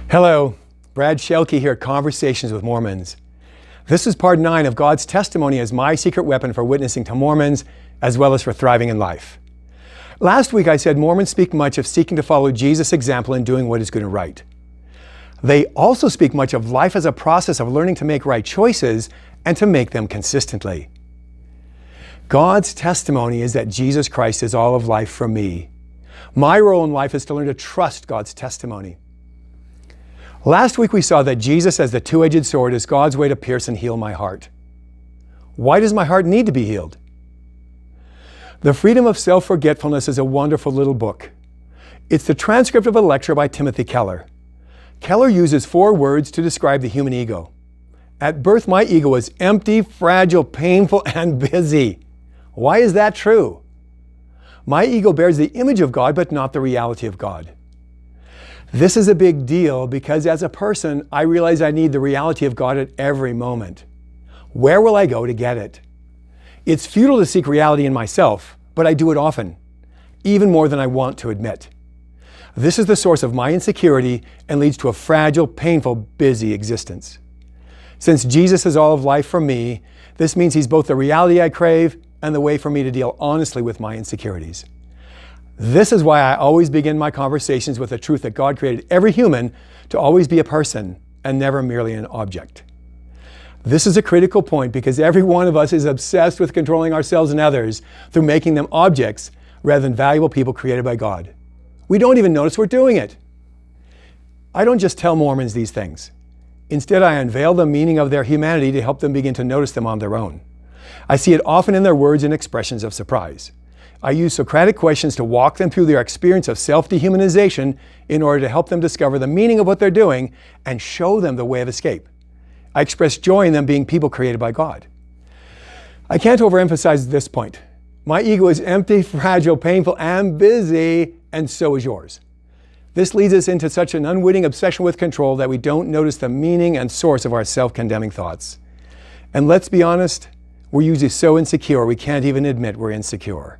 Hello, Brad Shelkey here at Conversations with Mormons. This is part 9 of God's testimony as my secret weapon for witnessing to Mormons, as well as for thriving in life. Last week I said Mormons speak much of seeking to follow Jesus' example in doing what is good and right. They also speak much of life as a process of learning to make right choices and to make them consistently. God's testimony is that Jesus Christ is all of life for me. My role in life is to learn to trust God's testimony. Last week we saw that Jesus as the two-edged sword is God's way to pierce and heal my heart. Why does my heart need to be healed? The Freedom of Self-Forgetfulness is a wonderful little book. It's the transcript of a lecture by Timothy Keller. Keller uses 4 words to describe the human ego. At birth, my ego was empty, fragile, painful, and busy. Why is that true? My ego bears the image of God, but not the reality of God. This is a big deal because as a person, I realize I need the reality of God at every moment. Where will I go to get it? It's futile to seek reality in myself, but I do it often, even more than I want to admit. This is the source of my insecurity and leads to a fragile, painful, busy existence. Since Jesus is all of life for me, this means He's both the reality I crave and the way for me to deal honestly with my insecurities. This is why I always begin my conversations with the truth that God created every human to always be a person and never merely an object. This is a critical point because every one of us is obsessed with controlling ourselves and others through making them objects rather than valuable people created by God. We don't even notice we're doing it. I don't just tell Mormons these things. Instead, I unveil the meaning of their humanity to help them begin to notice them on their own. I see it often in their words and expressions of surprise. I use Socratic questions to walk them through their experience of self-dehumanization in order to help them discover the meaning of what they're doing and show them the way of escape. I express joy in them being people created by God. I can't overemphasize this point. My ego is empty, fragile, painful, and busy, and so is yours. This leads us into such an unwitting obsession with control that we don't notice the meaning and source of our self-condemning thoughts. And let's be honest, we're usually so insecure we can't even admit we're insecure.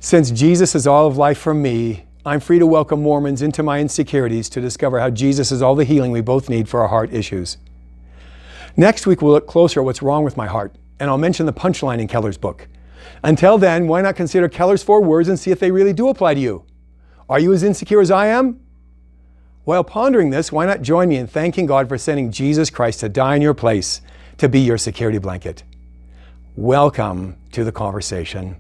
Since Jesus is all of life for me, I'm free to welcome Mormons into my insecurities to discover how Jesus is all the healing we both need for our heart issues. Next week, we'll look closer at what's wrong with my heart, and I'll mention the punchline in Keller's book. Until then, why not consider Keller's 4 words and see if they really do apply to you? Are you as insecure as I am? While pondering this, why not join me in thanking God for sending Jesus Christ to die in your place, to be your security blanket? Welcome to the conversation.